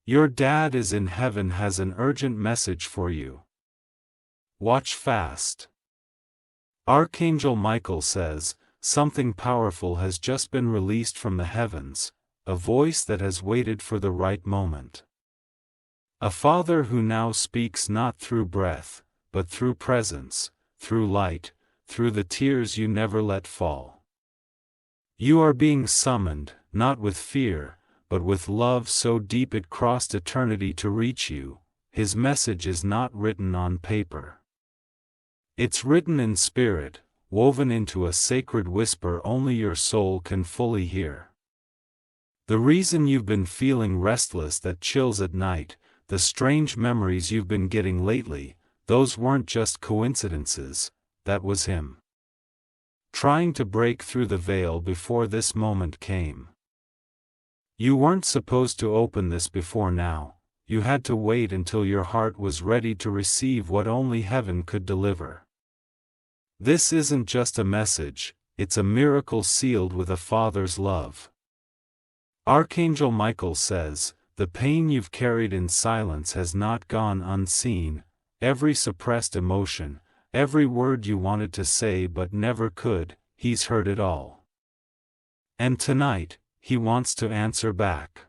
Your dad is in heaven has an urgent message for you. Watch fast. Archangel Michael says, something powerful has just been released from the heavens, a voice that has waited for the right moment. A father who now speaks not through breath, but through presence, through light, through the tears you never let fall. You are being summoned, not with fear, but with love so deep it crossed eternity to reach you. His message is not written on paper. It's written in spirit, woven into a sacred whisper only your soul can fully hear. The reason you've been feeling restless, that chills at night, the strange memories you've been getting lately, those weren't just coincidences, that was him trying to break through the veil before this moment came. You weren't supposed to open this before now, you had to wait until your heart was ready to receive what only heaven could deliver. This isn't just a message, it's a miracle sealed with a father's love. Archangel Michael says, the pain you've carried in silence has not gone unseen, every suppressed emotion, every word you wanted to say but never could, he's heard it all. And tonight, he wants to answer back.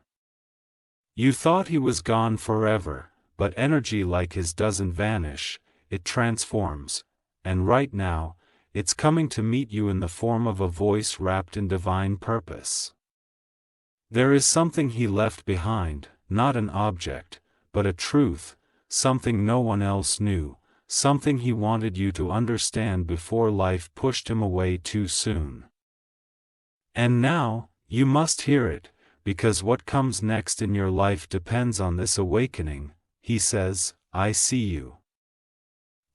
You thought he was gone forever, but energy like his doesn't vanish, it transforms, and right now, it's coming to meet you in the form of a voice wrapped in divine purpose. There is something he left behind, not an object, but a truth, something no one else knew, something he wanted you to understand before life pushed him away too soon. And now, you must hear it, because what comes next in your life depends on this awakening. He says, I see you.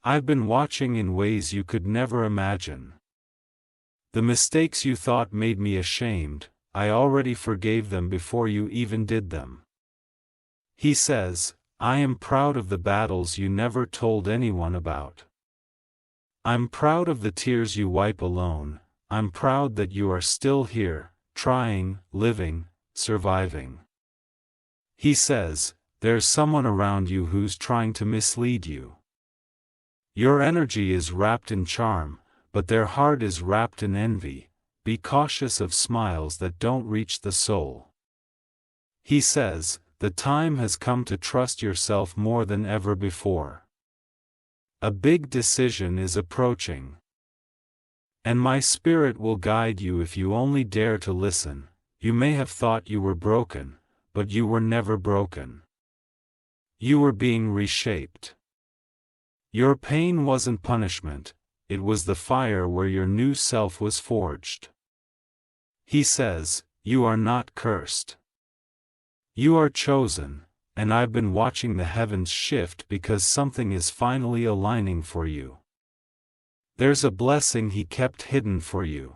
I've been watching in ways you could never imagine. The mistakes you thought made me ashamed, I already forgave them before you even did them. He says, I am proud of the battles you never told anyone about. I'm proud of the tears you wipe alone, I'm proud that you are still here, trying, living, surviving. He says, there's someone around you who's trying to mislead you. Your energy is wrapped in charm, but their heart is wrapped in envy. Be cautious of smiles that don't reach the soul. He says, the time has come to trust yourself more than ever before. A big decision is approaching. And my spirit will guide you if you only dare to listen. You may have thought you were broken, but you were never broken. You were being reshaped. Your pain wasn't punishment, it was the fire where your new self was forged. He says, you are not cursed. You are chosen, and I've been watching the heavens shift because something is finally aligning for you. There's a blessing he kept hidden for you.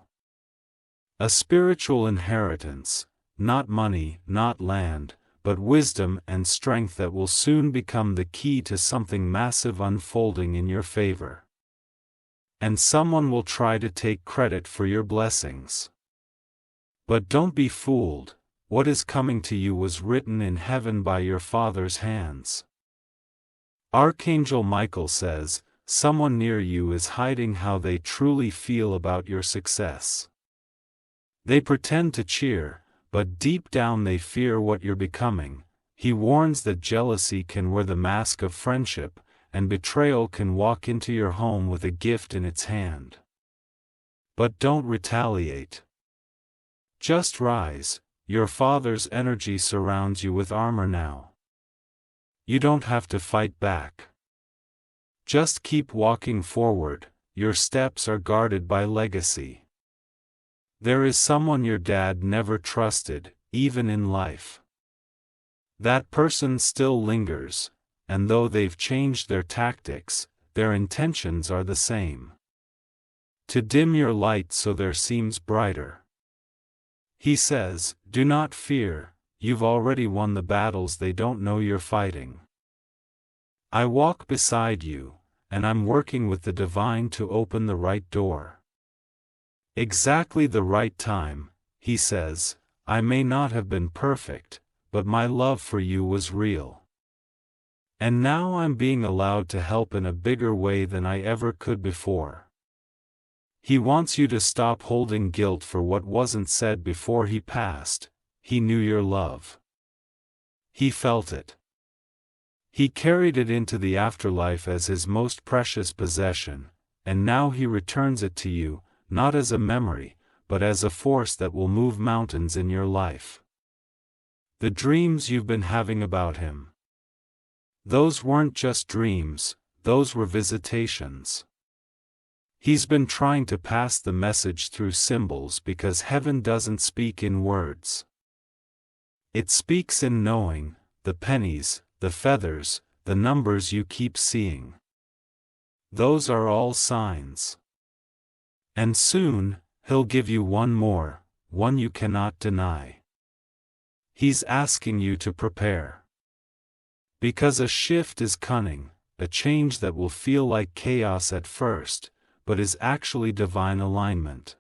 A spiritual inheritance, not money, not land, but wisdom and strength that will soon become the key to something massive unfolding in your favor. And someone will try to take credit for your blessings. But don't be fooled, what is coming to you was written in heaven by your Father's hands. Archangel Michael says, someone near you is hiding how they truly feel about your success. They pretend to cheer, but deep down they fear what you're becoming. He warns that jealousy can wear the mask of friendship, and betrayal can walk into your home with a gift in its hand. But don't retaliate. Just rise, your Father's energy surrounds you with armor now. You don't have to fight back. Just keep walking forward, your steps are guarded by legacy. There is someone your dad never trusted, even in life. That person still lingers, and though they've changed their tactics, their intentions are the same. To dim your light so there seems brighter. He says, do not fear, you've already won the battles they don't know you're fighting. I walk beside you, and I'm working with the divine to open the right door. Exactly the right time, he says. I may not have been perfect, but my love for you was real. And now I'm being allowed to help in a bigger way than I ever could before. He wants you to stop holding guilt for what wasn't said before he passed. He knew your love. He felt it. He carried it into the afterlife as his most precious possession, and now he returns it to you, not as a memory, but as a force that will move mountains in your life. The dreams you've been having about him. Those weren't just dreams, those were visitations. He's been trying to pass the message through symbols because heaven doesn't speak in words. It speaks in knowing, the pennies, the feathers, the numbers you keep seeing. Those are all signs. And soon, he'll give you one more, one you cannot deny. He's asking you to prepare. Because a shift is cunning, a change that will feel like chaos at first, but is actually divine alignment.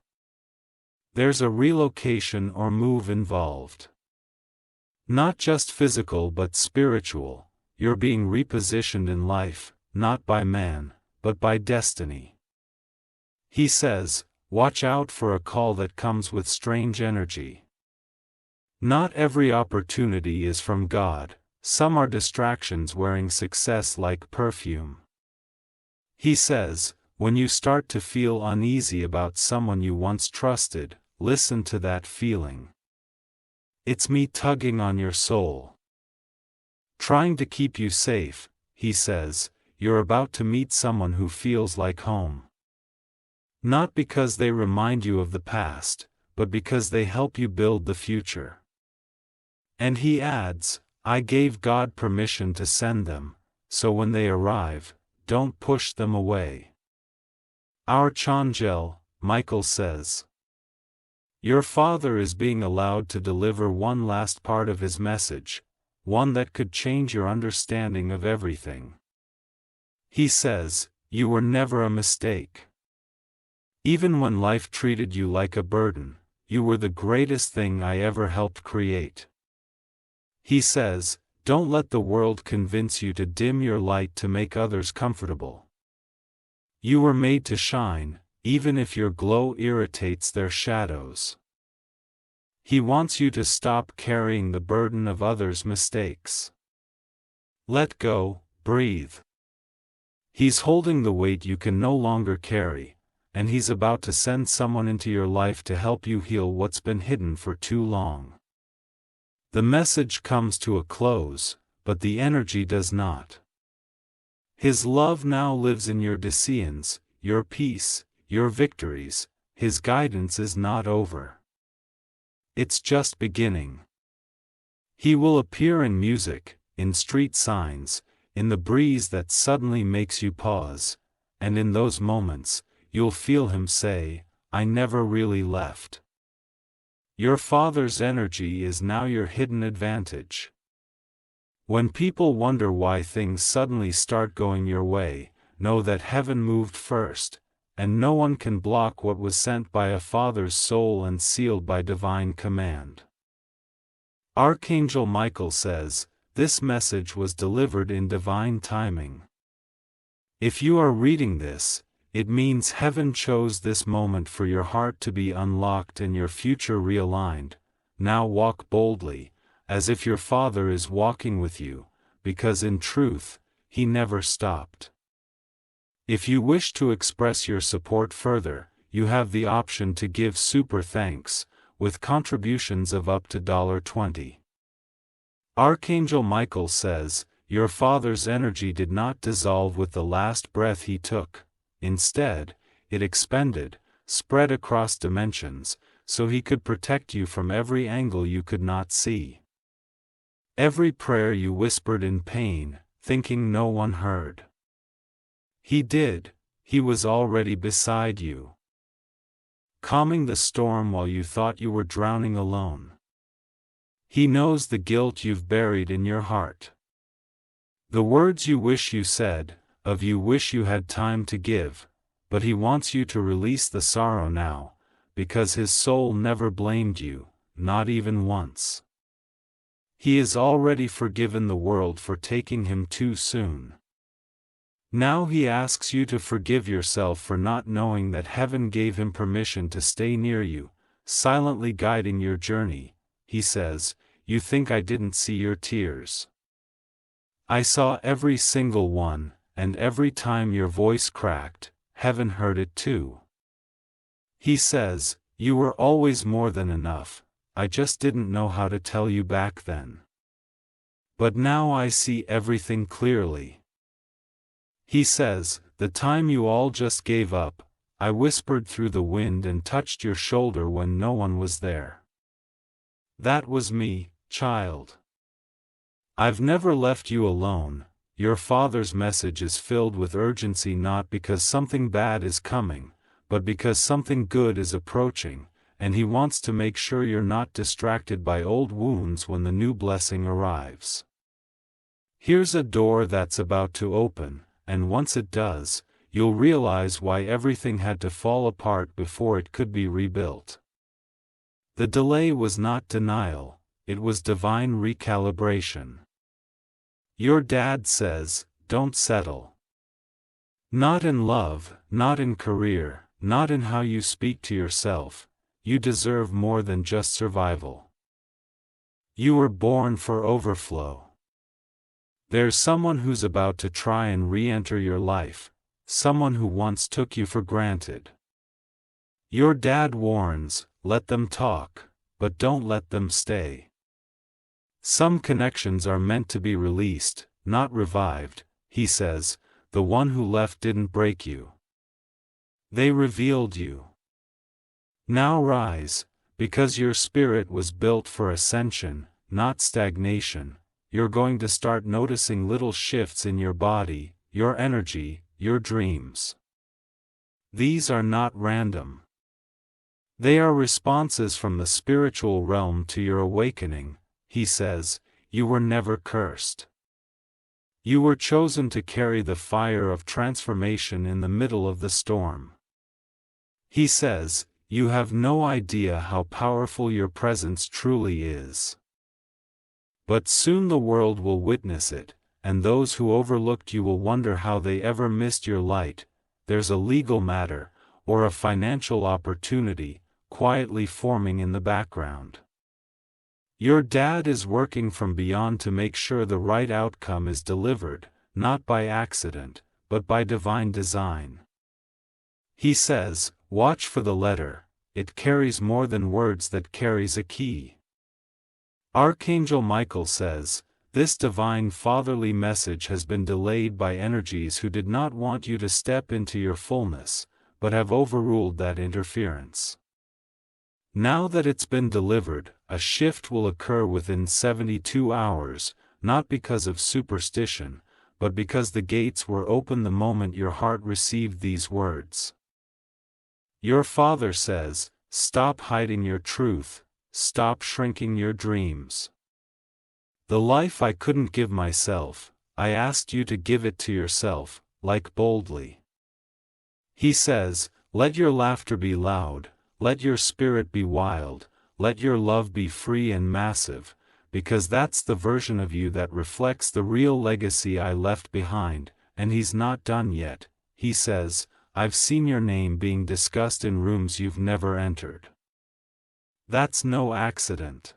There's a relocation or move involved. Not just physical but spiritual, you're being repositioned in life, not by man, but by destiny. He says, watch out for a call that comes with strange energy. Not every opportunity is from God, some are distractions wearing success like perfume. He says, when you start to feel uneasy about someone you once trusted, listen to that feeling. It's me tugging on your soul. Trying to keep you safe, he says, you're about to meet someone who feels like home. Not because they remind you of the past, but because they help you build the future. And he adds, I gave God permission to send them, so when they arrive, don't push them away. Archangel Michael says, your father is being allowed to deliver one last part of his message, one that could change your understanding of everything. He says, you were never a mistake. Even when life treated you like a burden, you were the greatest thing I ever helped create. He says, don't let the world convince you to dim your light to make others comfortable. You were made to shine, even if your glow irritates their shadows. He wants you to stop carrying the burden of others' mistakes. Let go, breathe. He's holding the weight you can no longer carry, and he's about to send someone into your life to help you heal what's been hidden for too long. The message comes to a close, but the energy does not. His love now lives in your decisions, your peace, your victories. His guidance is not over. It's just beginning. He will appear in music, in street signs, in the breeze that suddenly makes you pause, and in those moments, you'll feel him say, I never really left. Your father's energy is now your hidden advantage. When people wonder why things suddenly start going your way, know that heaven moved first, and no one can block what was sent by a father's soul and sealed by divine command. Archangel Michael says, this message was delivered in divine timing. If you are reading this, it means heaven chose this moment for your heart to be unlocked and your future realigned. Now walk boldly, as if your father is walking with you, because in truth, he never stopped. If you wish to express your support further, you have the option to give super thanks, with contributions of up to $20. Archangel Michael says, your father's energy did not dissolve with the last breath he took. Instead, it expanded, spread across dimensions, so he could protect you from every angle you could not see. Every prayer you whispered in pain, thinking no one heard. He did, he was already beside you. Calming the storm while you thought you were drowning alone. He knows the guilt you've buried in your heart. The words you wish you said, of you wish you had time to give, but he wants you to release the sorrow now, because his soul never blamed you, not even once. He has already forgiven the world for taking him too soon. Now he asks you to forgive yourself for not knowing that heaven gave him permission to stay near you, silently guiding your journey. He says, "You think I didn't see your tears? I saw every single one, and every time your voice cracked, heaven heard it too." He says, "You were always more than enough, I just didn't know how to tell you back then. But now I see everything clearly." He says, "The time you all just gave up, I whispered through the wind and touched your shoulder when no one was there. That was me, child. I've never left you alone." Your Father's message is filled with urgency, not because something bad is coming, but because something good is approaching, and He wants to make sure you're not distracted by old wounds when the new blessing arrives. Here's a door that's about to open, and once it does, you'll realize why everything had to fall apart before it could be rebuilt. The delay was not denial, it was divine recalibration. Your dad says, "Don't settle. Not in love, not in career, not in how you speak to yourself. You deserve more than just survival. You were born for overflow. There's someone who's about to try and re-enter your life, someone who once took you for granted." Your dad warns, let them talk, but don't let them stay. Some connections are meant to be released, not revived. He says, the one who left didn't break you. They revealed you. Now rise, because your spirit was built for ascension, not stagnation. You're going to start noticing little shifts in your body, your energy, your dreams. These are not random. They are responses from the spiritual realm to your awakening. He says, you were never cursed. You were chosen to carry the fire of transformation in the middle of the storm. He says, you have no idea how powerful your presence truly is. But soon the world will witness it, and those who overlooked you will wonder how they ever missed your light. There's a legal matter, or a financial opportunity, quietly forming in the background. Your dad is working from beyond to make sure the right outcome is delivered, not by accident, but by divine design. He says, watch for the letter, it carries more than words that carries a key. Archangel Michael says, this divine fatherly message has been delayed by energies who did not want you to step into your fullness, but have overruled that interference. Now that it's been delivered, a shift will occur within 72 hours, not because of superstition, but because the gates were open the moment your heart received these words. Your Father says, stop hiding your truth, stop shrinking your dreams. The life I couldn't give myself, I asked you to give it to yourself, like boldly. He says, let your laughter be loud, let your spirit be wild, let your love be free and massive, because that's the version of you that reflects the real legacy I left behind, and he's not done yet. He says, I've seen your name being discussed in rooms you've never entered. That's no accident.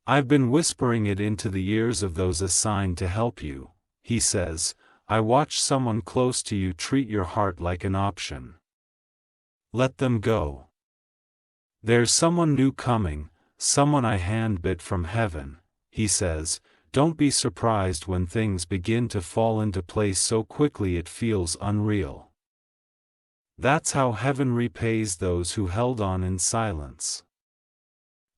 I've been whispering it into the ears of those assigned to help you. He says, I watch someone close to you treat your heart like an option. Let them go. There's someone new coming, someone I handpicked from heaven. He says, don't be surprised when things begin to fall into place so quickly it feels unreal. That's how heaven repays those who held on in silence.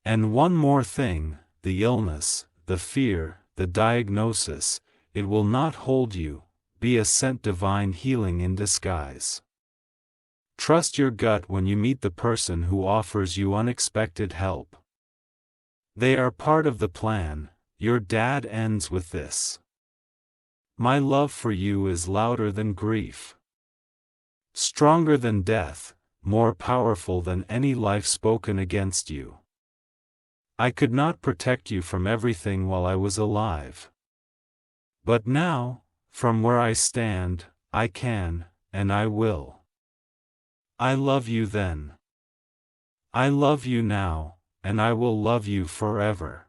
And one more thing, the illness, the fear, the diagnosis, it will not hold you. Be a sent divine healing in disguise. Trust your gut when you meet the person who offers you unexpected help. They are part of the plan. Your dad ends with this. My love for you is louder than grief. Stronger than death, more powerful than any life spoken against you. I could not protect you from everything while I was alive. But now, from where I stand, I can, and I will. I love you then. I love you now, and I will love you forever.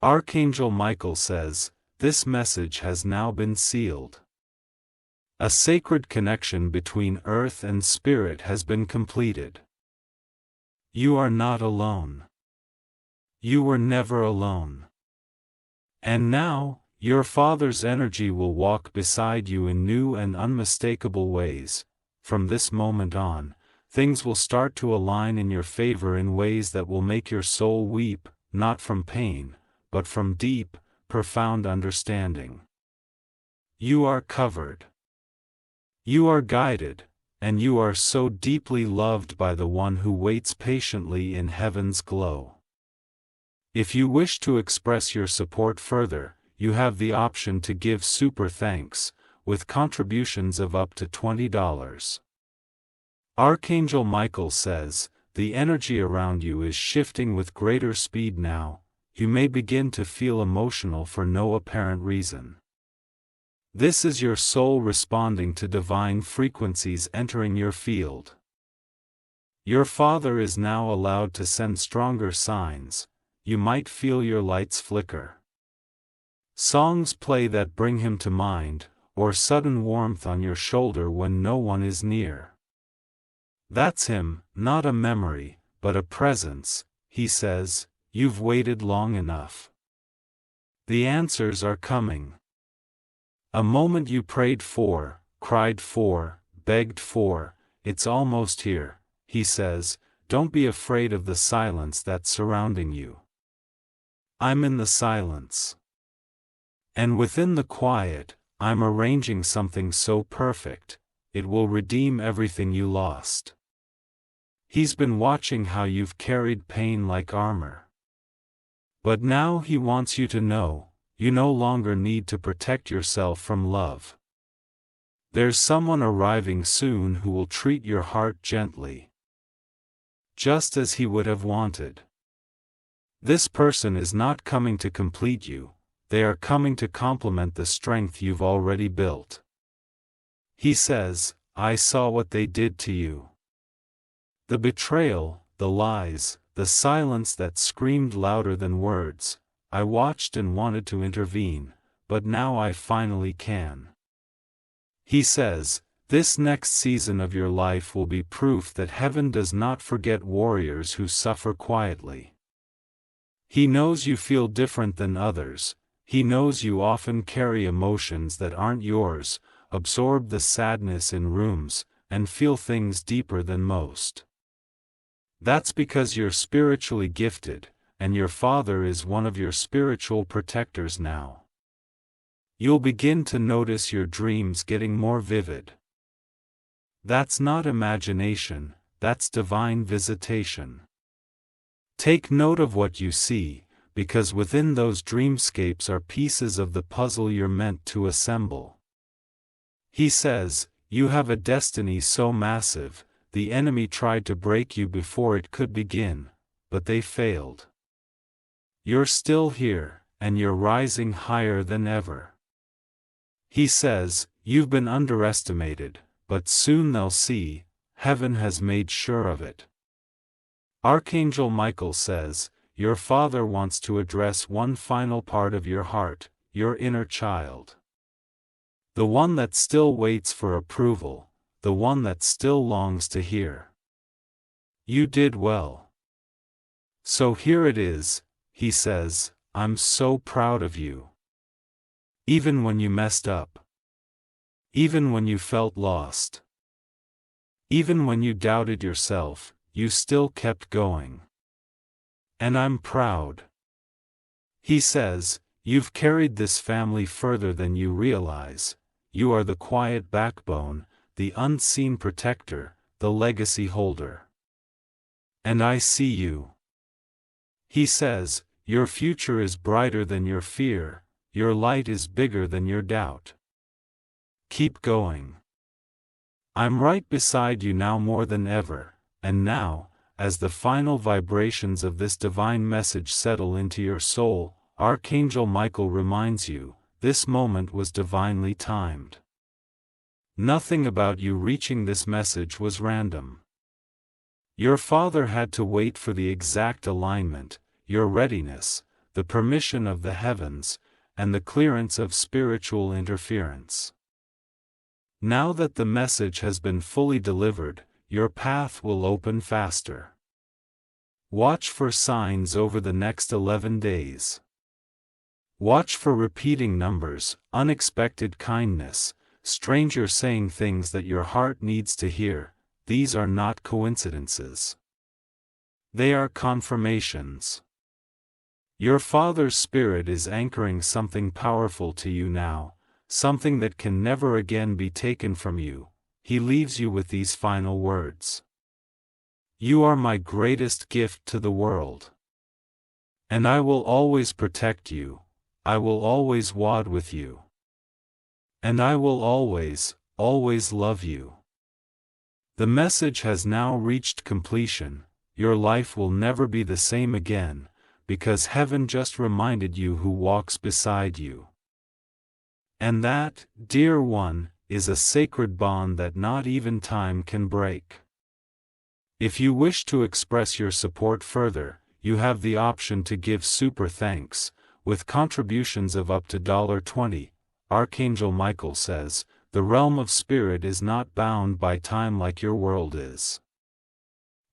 Archangel Michael says, this message has now been sealed. A sacred connection between earth and spirit has been completed. You are not alone. You were never alone. And now, your Father's energy will walk beside you in new and unmistakable ways. From this moment on, things will start to align in your favor in ways that will make your soul weep, not from pain, but from deep, profound understanding. You are covered. You are guided, and you are so deeply loved by the one who waits patiently in heaven's glow. If you wish to express your support further, you have the option to give super thanks, with contributions of up to $20. Archangel Michael says, the energy around you is shifting with greater speed now. You may begin to feel emotional for no apparent reason. This is your soul responding to divine frequencies entering your field. Your Father is now allowed to send stronger signs. You might feel your lights flicker. Songs play that bring him to mind, or sudden warmth on your shoulder when no one is near. That's him, not a memory, but a presence. He says, you've waited long enough. The answers are coming. A moment you prayed for, cried for, begged for, it's almost here. He says, don't be afraid of the silence that's surrounding you. I'm in the silence. And within the quiet, I'm arranging something so perfect, it will redeem everything you lost. He's been watching how you've carried pain like armor. But now he wants you to know, you no longer need to protect yourself from love. There's someone arriving soon who will treat your heart gently, just as he would have wanted. This person is not coming to complete you, they are coming to complement the strength you've already built. He says, I saw what they did to you. The betrayal, the lies, the silence that screamed louder than words. I watched and wanted to intervene, but now I finally can. He says, this next season of your life will be proof that heaven does not forget warriors who suffer quietly. He knows you feel different than others, he knows you often carry emotions that aren't yours, absorb the sadness in rooms, and feel things deeper than most. That's because you're spiritually gifted, and your Father is one of your spiritual protectors now. You'll begin to notice your dreams getting more vivid. That's not imagination, that's divine visitation. Take note of what you see, because within those dreamscapes are pieces of the puzzle you're meant to assemble. He says, you have a destiny so massive, the enemy tried to break you before it could begin, but they failed. You're still here, and you're rising higher than ever. He says, you've been underestimated, but soon they'll see, heaven has made sure of it. Archangel Michael says, your Father wants to address one final part of your heart, your inner child. The one that still waits for approval, the one that still longs to hear. You did well. So here it is, he says, I'm so proud of you. Even when you messed up. Even when you felt lost. Even when you doubted yourself, you still kept going. And I'm proud. He says, you've carried this family further than you realize. You are the quiet backbone, the unseen protector, the legacy holder. And I see you. He says, your future is brighter than your fear, your light is bigger than your doubt. Keep going. I'm right beside you now more than ever, and now, as the final vibrations of this divine message settle into your soul, Archangel Michael reminds you, this moment was divinely timed. Nothing about you reaching this message was random. Your Father had to wait for the exact alignment, your readiness, the permission of the heavens, and the clearance of spiritual interference. Now that the message has been fully delivered, your path will open faster. Watch for signs over the next 11 days. Watch for repeating numbers, unexpected kindness, strangers saying things that your heart needs to hear. These are not coincidences. They are confirmations. Your Father's Spirit is anchoring something powerful to you now, something that can never again be taken from you. He leaves you with these final words. You are my greatest gift to the world. And I will always protect you, I will always walk with you. And I will always, always love you. The message has now reached completion. Your life will never be the same again, because heaven just reminded you who walks beside you. And that, dear one, is a sacred bond that not even time can break. If you wish to express your support further, you have the option to give super thanks, with contributions of up to $20. Archangel Michael says, the realm of spirit is not bound by time like your world is.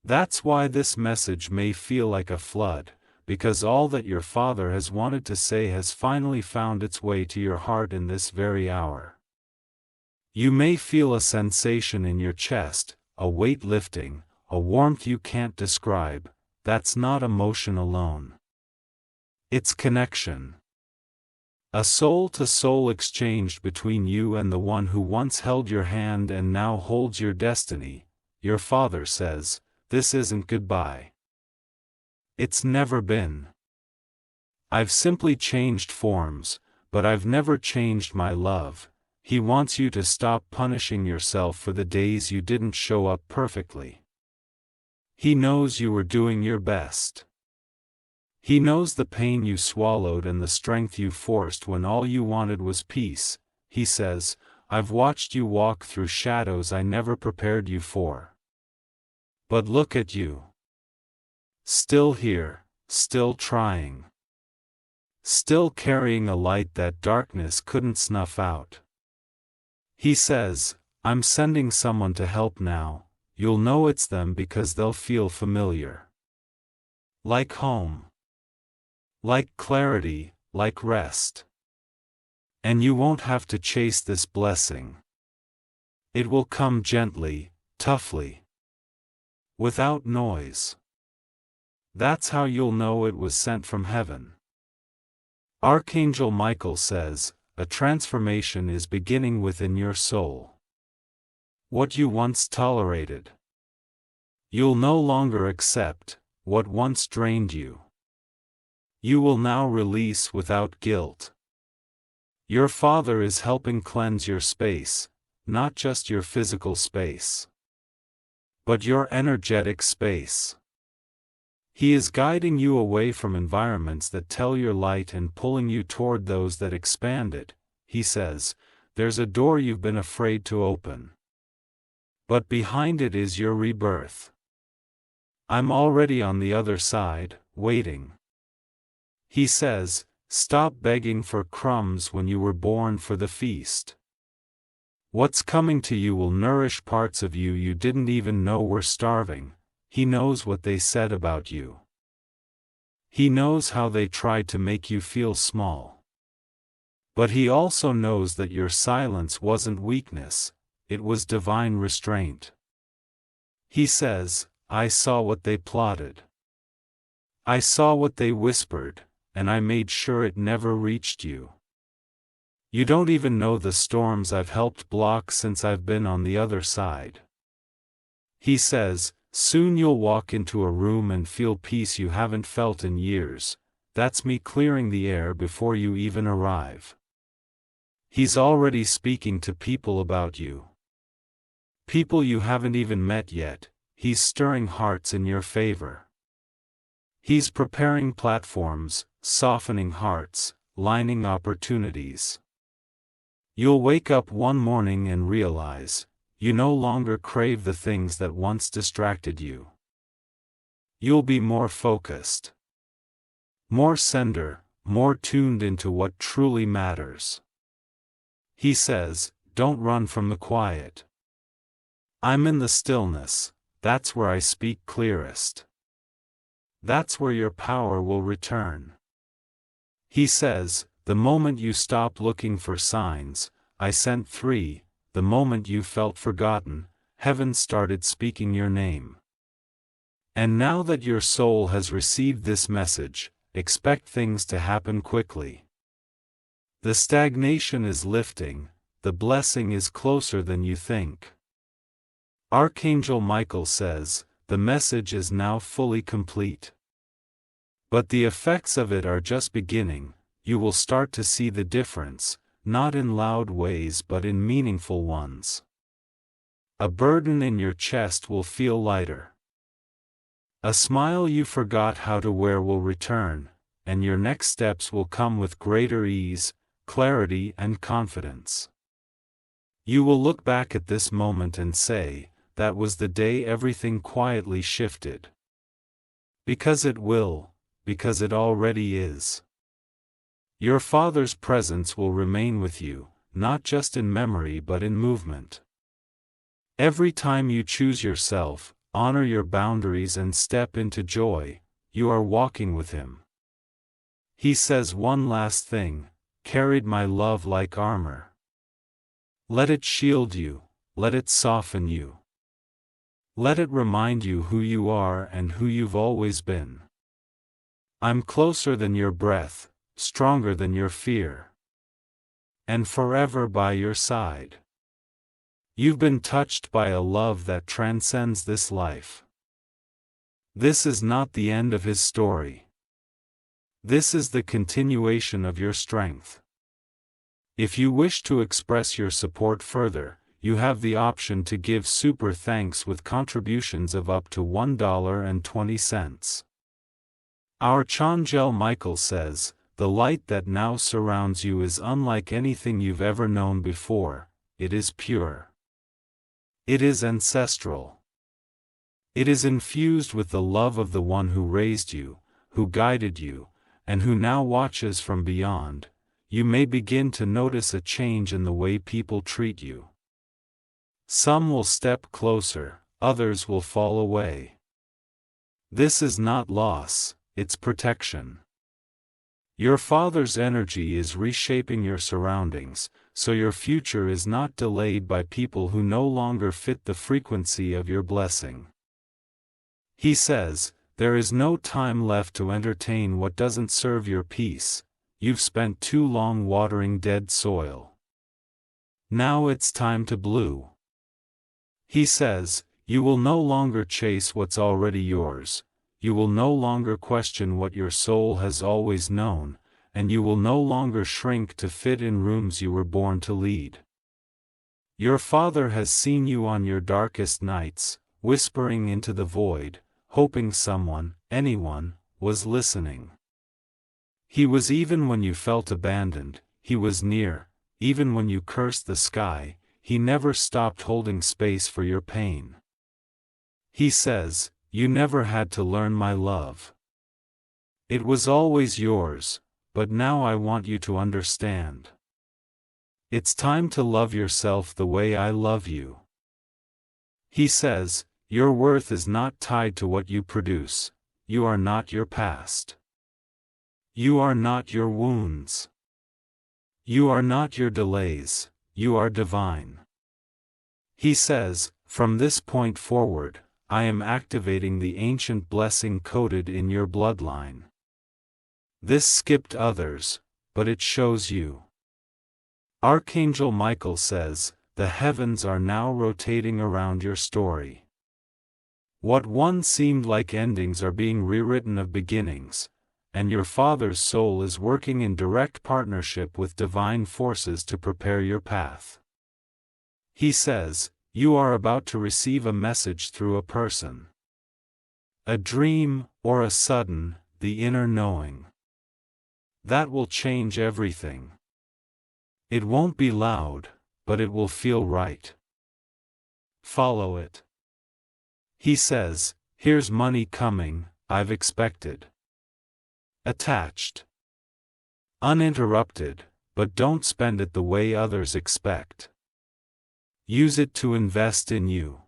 That's why this message may feel like a flood, because all that your Father has wanted to say has finally found its way to your heart in this very hour. You may feel a sensation in your chest, a weight lifting, a warmth you can't describe. That's not emotion alone. It's connection. A soul-to-soul exchange between you and the one who once held your hand and now holds your destiny. Your Father says, this isn't goodbye. It's never been. I've simply changed forms, but I've never changed my love. He wants you to stop punishing yourself for the days you didn't show up perfectly. He knows you were doing your best. He knows the pain you swallowed and the strength you forced when all you wanted was peace. He says, I've watched you walk through shadows I never prepared you for. But look at you. Still here, still trying. Still carrying a light that darkness couldn't snuff out. He says, I'm sending someone to help now. You'll know it's them because they'll feel familiar. Like home. Like clarity, like rest. And you won't have to chase this blessing. It will come gently, toughly. Without noise. That's how you'll know it was sent from heaven. Archangel Michael says, a transformation is beginning within your soul. What you once tolerated. You'll no longer accept what once drained you. You will now release without guilt. Your Father is helping cleanse your space, not just your physical space, but your energetic space. He is guiding you away from environments that tell your light and pulling you toward those that expand it. He says, there's a door you've been afraid to open. But behind it is your rebirth. I'm already on the other side, waiting. He says, stop begging for crumbs when you were born for the feast. What's coming to you will nourish parts of you didn't even know were starving. He knows what they said about you. He knows how they tried to make you feel small. But he also knows that your silence wasn't weakness, it was divine restraint. He says, I saw what they plotted. I saw what they whispered, and I made sure it never reached you. You don't even know the storms I've helped block since I've been on the other side. He says, soon you'll walk into a room and feel peace you haven't felt in years. That's me clearing the air before you even arrive. He's already speaking to people about you. People you haven't even met yet. he's stirring hearts in your favor. He's preparing platforms, softening hearts, lining opportunities. You'll wake up one morning and realize, you no longer crave the things that once distracted you. You'll be more focused, more sender, more tuned into what truly matters. He says, don't run from the quiet. I'm in the stillness, that's where I speak clearest. That's where your power will return. He says, the moment you stopped looking for signs, I sent 3, the moment you felt forgotten, heaven started speaking your name. And now that your soul has received this message, expect things to happen quickly. The stagnation is lifting, the blessing is closer than you think. Archangel Michael says, the message is now fully complete. But the effects of it are just beginning. You will start to see the difference, not in loud ways but in meaningful ones. A burden in your chest will feel lighter. A smile you forgot how to wear will return, and your next steps will come with greater ease, clarity and confidence. You will look back at this moment and say, that was the day everything quietly shifted. Because it will, because it already is. Your Father's presence will remain with you, not just in memory but in movement. Every time you choose yourself, honor your boundaries and step into joy, you are walking with Him. He says one last thing, carried my love like armor. Let it shield you, let it soften you. Let it remind you who you are and who you've always been. I'm closer than your breath, stronger than your fear. And forever by your side. You've been touched by a love that transcends this life. This is not the end of His story. This is the continuation of your strength. If you wish to express your support further, you have the option to give super thanks with contributions of up to $1.20. Archangel Michael says, the light that now surrounds you is unlike anything you've ever known before. It is pure. It is ancestral. It is infused with the love of the one who raised you, who guided you, and who now watches from beyond. You may begin to notice a change in the way people treat you. Some will step closer, others will fall away. This is not loss, it's protection. Your Father's energy is reshaping your surroundings, so your future is not delayed by people who no longer fit the frequency of your blessing. He says, there is no time left to entertain what doesn't serve your peace. You've spent too long watering dead soil. Now it's time to bloom. He says, you will no longer chase what's already yours. You will no longer question what your soul has always known, and you will no longer shrink to fit in rooms you were born to lead. Your Father has seen you on your darkest nights, whispering into the void, hoping someone, anyone, was listening. He was even when you felt abandoned, He was near, even when you cursed the sky, He never stopped holding space for your pain. He says, you never had to learn my love. It was always yours, but now I want you to understand. It's time to love yourself the way I love you. He says, your worth is not tied to what you produce. You are not your past. You are not your wounds. You are not your delays, you are divine. He says, from this point forward, I am activating the ancient blessing coded in your bloodline. This skipped others, but it shows you. Archangel Michael says, the heavens are now rotating around your story. What once seemed like endings are being rewritten of beginnings, and your Father's soul is working in direct partnership with divine forces to prepare your path. He says, You are about to receive a message through a person. A dream, or a sudden, the inner knowing. That will change everything. It won't be loud, but it will feel right. Follow it. He says, here's money coming, I've expected. Attached. Uninterrupted, but don't spend it the way others expect. Use it to invest in you.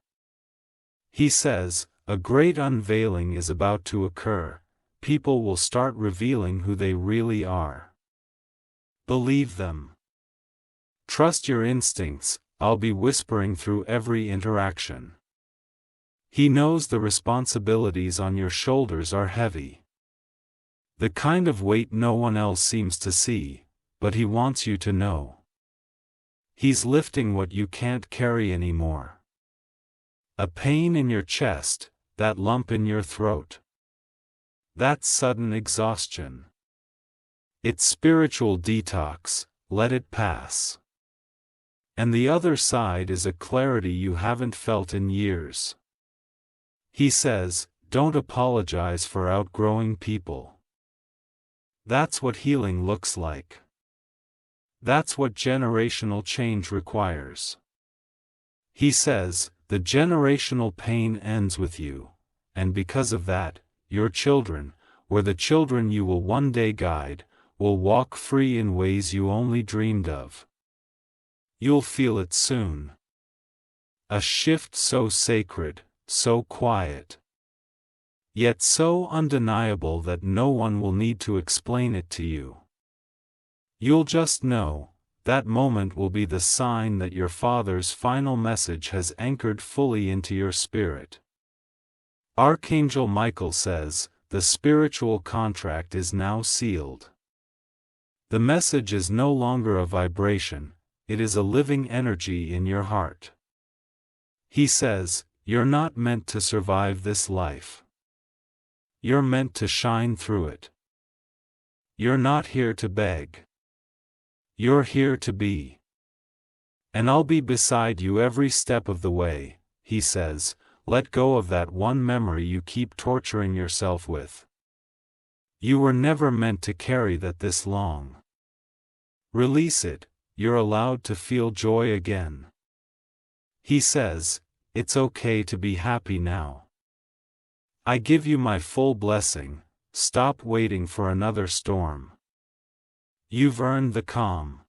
He says, a great unveiling is about to occur. People will start revealing who they really are. Believe them. Trust your instincts, I'll be whispering through every interaction. He knows the responsibilities on your shoulders are heavy. The kind of weight no one else seems to see, but he wants you to know. He's lifting what you can't carry anymore. A pain in your chest, that lump in your throat. That sudden exhaustion. It's spiritual detox, let it pass. And the other side is a clarity you haven't felt in years. He says, don't apologize for outgrowing people. That's what healing looks like. That's what generational change requires. He says, the generational pain ends with you, and because of that, your children, or the children you will one day guide, will walk free in ways you only dreamed of. You'll feel it soon. A shift so sacred, so quiet, yet so undeniable that no one will need to explain it to you. You'll just know. That moment will be the sign that your Father's final message has anchored fully into your spirit. Archangel Michael says, the spiritual contract is now sealed. The message is no longer a vibration, it is a living energy in your heart. He says, you're not meant to survive this life. You're meant to shine through it. You're not here to beg. You're here to be. And I'll be beside you every step of the way, he says, let go of that one memory you keep torturing yourself with. You were never meant to carry that this long. Release it, you're allowed to feel joy again. He says, it's okay to be happy now. I give you my full blessing, stop waiting for another storm. You've earned the calm.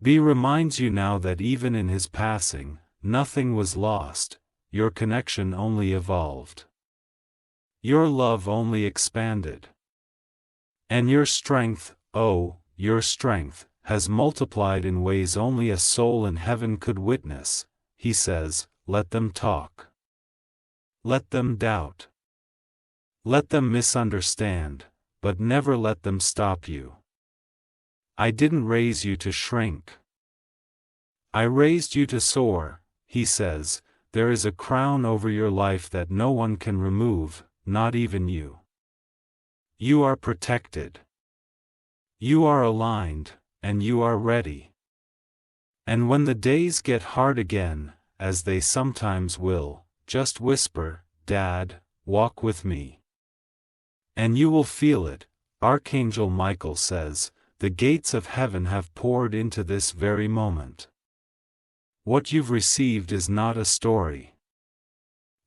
B reminds you now that even in his passing, nothing was lost, your connection only evolved. Your love only expanded. And your strength, oh, your strength, has multiplied in ways only a soul in heaven could witness. He says, let them talk. Let them doubt. Let them misunderstand, but never let them stop you. I didn't raise you to shrink. I raised you to soar, he says, there is a crown over your life that no one can remove, not even you. You are protected. You are aligned, and you are ready. And when the days get hard again, as they sometimes will, just whisper, Dad, walk with me. And you will feel it, Archangel Michael says, the gates of heaven have poured into this very moment. What you've received is not a story.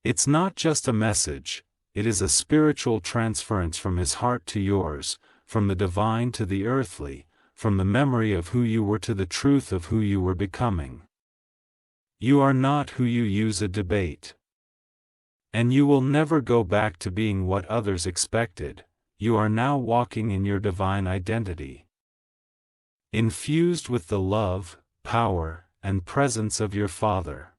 It's not just a message, it is a spiritual transference from his heart to yours, from the divine to the earthly, from the memory of who you were to the truth of who you were becoming. You are not who you use to debate. And you will never go back to being what others expected, you are now walking in your divine identity. Infused with the love, power, and presence of your Father.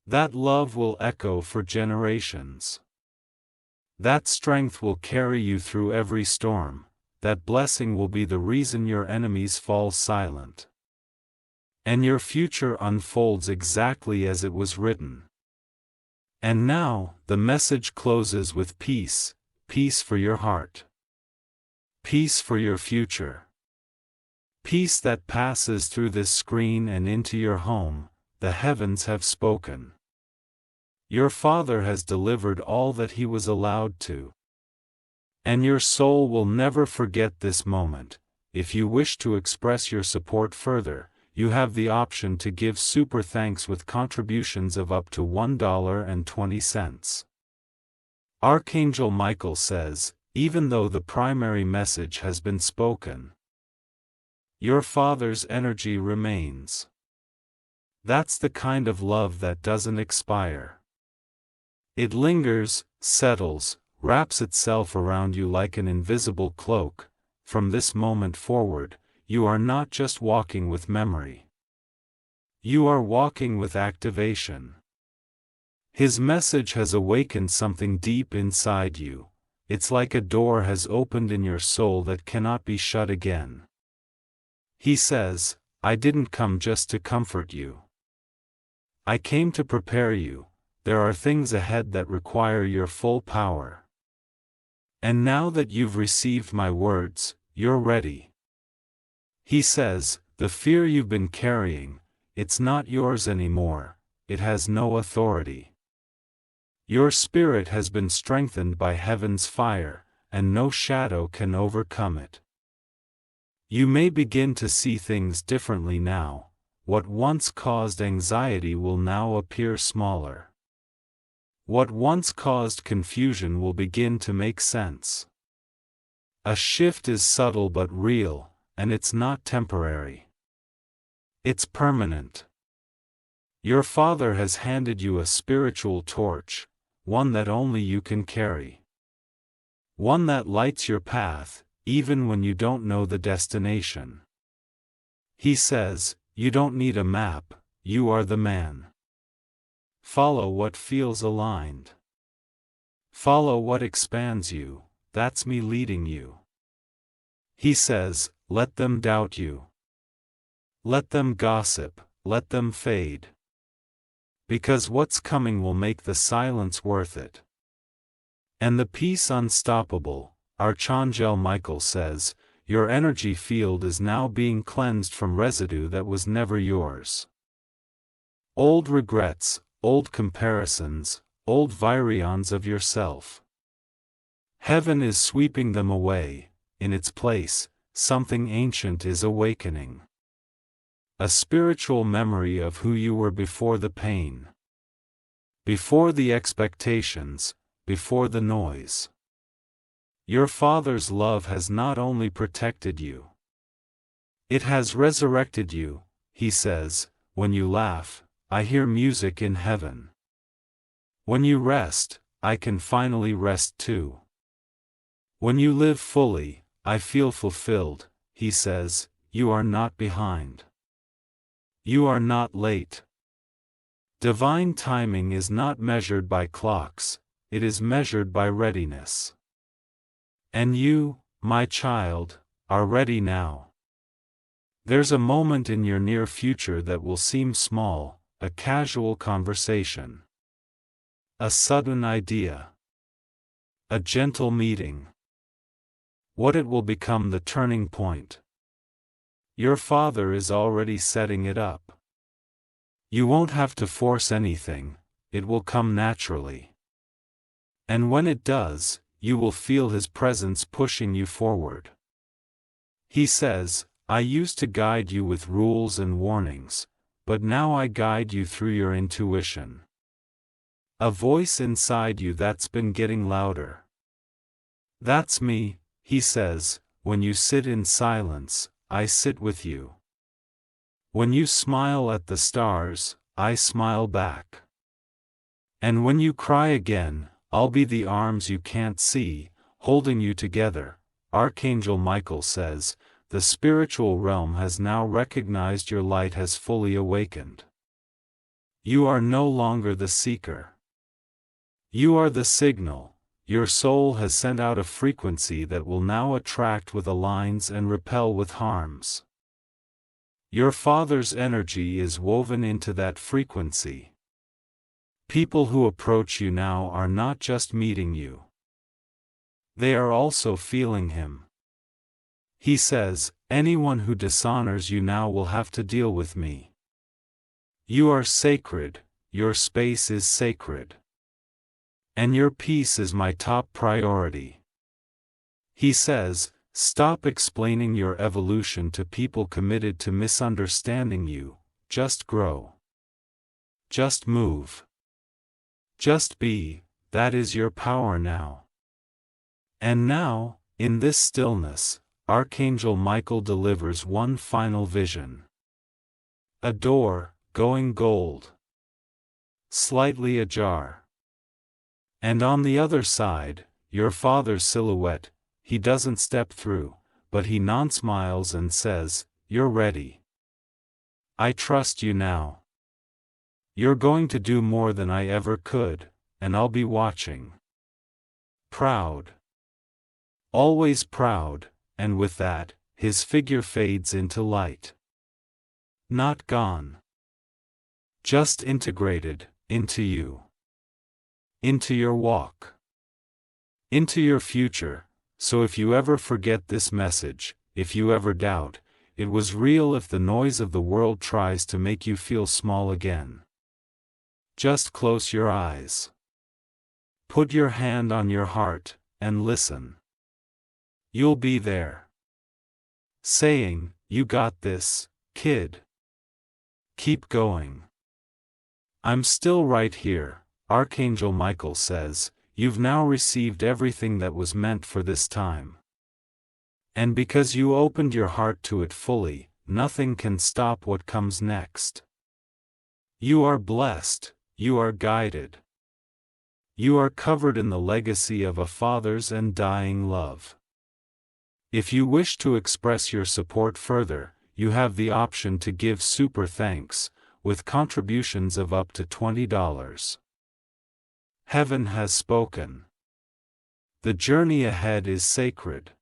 That love will echo for generations. That strength will carry you through every storm, that blessing will be the reason your enemies fall silent. And your future unfolds exactly as it was written. And now, the message closes with peace, peace for your heart. Peace for your future. Peace that passes through this screen and into your home, the heavens have spoken. Your Father has delivered all that he was allowed to. And your soul will never forget this moment. If you wish to express your support further, you have the option to give super thanks with contributions of up to $1.20. Archangel Michael says, even though the primary message has been spoken, your Father's energy remains. That's the kind of love that doesn't expire. It lingers, settles, wraps itself around you like an invisible cloak. From this moment forward, you are not just walking with memory. You are walking with activation. His message has awakened something deep inside you. It's like a door has opened in your soul that cannot be shut again. He says, I didn't come just to comfort you. I came to prepare you. There are things ahead that require your full power. And now that you've received my words, you're ready. He says, the fear you've been carrying, it's not yours anymore, it has no authority. Your spirit has been strengthened by heaven's fire, and no shadow can overcome it. You may begin to see things differently now. What once caused anxiety will now appear smaller. What once caused confusion will begin to make sense. A shift is subtle but real, and it's not temporary. It's permanent. Your Father has handed you a spiritual torch, one that only you can carry. One that lights your path, even when you don't know the destination. He says, you don't need a map, you are the man. Follow what feels aligned. Follow what expands you, that's me leading you. He says, let them doubt you. Let them gossip, let them fade. Because what's coming will make the silence worth it. And the peace unstoppable, Archangel Michael says, your energy field is now being cleansed from residue that was never yours. Old regrets, old comparisons, old virions of yourself. Heaven is sweeping them away. In its place, something ancient is awakening. A spiritual memory of who you were before the pain. Before the expectations, before the noise. Your Father's love has not only protected you. It has resurrected you, he says, when you laugh, I hear music in heaven. When you rest, I can finally rest too. When you live fully, I feel fulfilled, he says, you are not behind. You are not late. Divine timing is not measured by clocks, it is measured by readiness. And you, my child, are ready now. There's a moment in your near future that will seem small, a casual conversation. A sudden idea. A gentle meeting. What it will become the turning point. Your Father is already setting it up. You won't have to force anything, it will come naturally. And when it does, you will feel His presence pushing you forward. He says, I used to guide you with rules and warnings, but now I guide you through your intuition. A voice inside you that's been getting louder. That's me, he says, when you sit in silence, I sit with you. When you smile at the stars, I smile back. And when you cry again, I'll be the arms you can't see, holding you together. Archangel Michael says, the spiritual realm has now recognized your light has fully awakened. You are no longer the seeker. You are the signal. Your soul has sent out a frequency that will now attract with aligns and repel with harms. Your Father's energy is woven into that frequency. People who approach you now are not just meeting you. They are also feeling Him. He says, anyone who dishonors you now will have to deal with me. You are sacred, your space is sacred. And your peace is my top priority. He says, stop explaining your evolution to people committed to misunderstanding you, just grow. Just move. Just be, that is your power now. And now, in this stillness, Archangel Michael delivers one final vision. A door, going gold. Slightly ajar. And on the other side, your father's silhouette. He doesn't step through, but he non-smiles and says, "You're ready. I trust you now. You're going to do more than I ever could, and I'll be watching." Proud. Always proud, and with that, his figure fades into light. Not gone. Just integrated, into you. Into your walk. Into your future. So if you ever forget this message, if you ever doubt, it was real if the noise of the world tries to make you feel small again. Just close your eyes. Put your hand on your heart, and listen. You'll be there. Saying, "You got this, kid. Keep going. I'm still right here," Archangel Michael says. You've now received everything that was meant for this time. And because you opened your heart to it fully, nothing can stop what comes next. You are blessed, you are guided. You are covered in the legacy of a father's undying love. If you wish to express your support further, you have the option to give super thanks, with contributions of up to $20. Heaven has spoken. The journey ahead is sacred.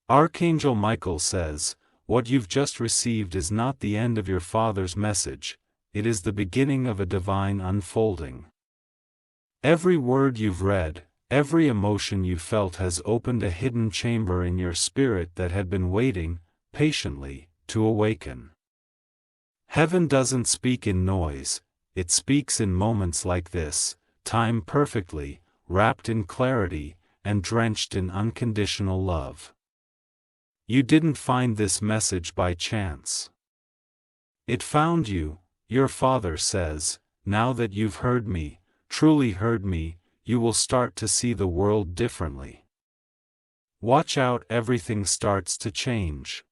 Archangel Michael says, what you've just received is not the end of your father's message, it is the beginning of a divine unfolding. Every word you've read, every emotion you felt has opened a hidden chamber in your spirit that had been waiting, patiently, to awaken. Heaven doesn't speak in noise, it speaks in moments like this, timed perfectly, wrapped in clarity, and drenched in unconditional love. You didn't find this message by chance. It found you, your father says. Now that you've heard me, truly heard me, you will start to see the world differently. Watch out, everything starts to change.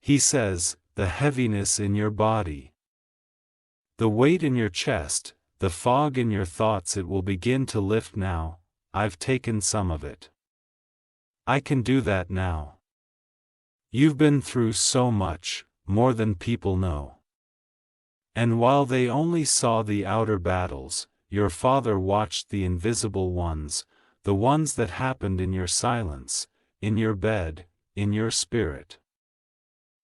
He says, the heaviness in your body, the weight in your chest, the fog in your thoughts, it will begin to lift now. I've taken some of it. I can do that now. You've been through so much, more than people know. And while they only saw the outer battles, your father watched the invisible ones, the ones that happened in your silence, in your bed, in your spirit.